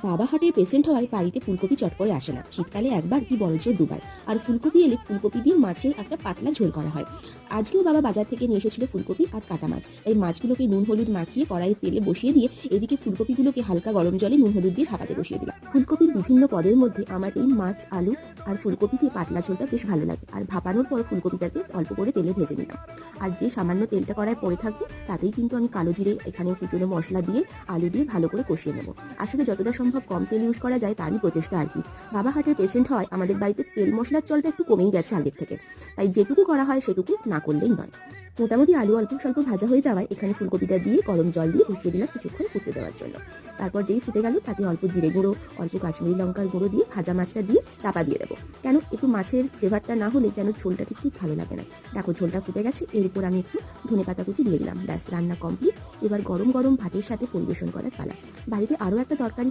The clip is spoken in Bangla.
বাবা হার্টের পেশেন্ট হওয়ায় বাড়িতে ফুলকপি চট করে আসে না। শীতকালে একবার কি বড়জোর দুবার। আর ফুলকপি এলে ফুলকপি দিয়ে মাছের একটা পাতলা ঝোল করা হয়। আজকেও বাবা বাজার থেকে নিয়ে এসেছিল ফুলকপি আর কাটা মাছ। তাই মাছগুলোকে নুন হলুদ মাখিয়ে কড়াইয়ে তেলে বসিয়ে দিয়ে এদিকে ফুলকপিগুলোকে হালকা গরম জলে নুন হলুদ দিয়ে ভাপাতে বসিয়ে দিলাম। ফুলকপির বিভিন্ন পদের মধ্যে আমার এই মাছ আলু আর ফুলকপি দিয়ে পাতলা ঝোলটা বেশ ভালো লাগে। আর ভাপানোর পর ফুলকপিটাকে অল্প করে তেলে ভেজে নিলাম। আর যে সামান্য তেলটা কড়ায় পড়ে থাকবে তাতেই কিন্তু আমি কালো জিরে এখানে কুচনো মশলা দিয়ে আলু দিয়ে ভালো করে কষিয়ে নেব। আসলে যতটা সম্ভব কম তেল ইউজ করা যায় তারই প্রচেষ্টা আর কি। বাবা হার্টের পেশেন্ট হয় আমাদের বাড়িতে তেল মশলার চলটা একটু কমেই গেছে আগের থেকে, তাই যেটুকু করা হয় সেটুকু না করলেই নয়। মোটামুটি আলু অল্প স্বল্প ভাজা হয়ে যাওয়ায় এখানে ফুলকপিটা দিয়ে গরম জল দিয়ে বসিয়ে দিলাম কিছুক্ষণ ফুটতে দেওয়ার জন্য। তারপর যেই ফুটে গেল তাতে অল্প জিরে গুঁড়ো, অল্প কাশ্মীরি লঙ্কার গুঁড়ো দিয়ে ভাজা মাছটা দিয়ে চাপা দিয়ে দেবো। কেন একটু মাছের ফ্লেভারটা না হলে যেন ঝোলটা ঠিক ভালো লাগে না। দেখো ঝোলটা ফুটে গেছে, এর উপর আমি একটু ধনেপাতা কুচি দিয়ে দিলাম। ব্যাস রান্না কমপ্লিট। এবার গরম গরম ভাতের সাথে পরিবেশন করার পালা। বাড়িতে আরও একটা তরকারি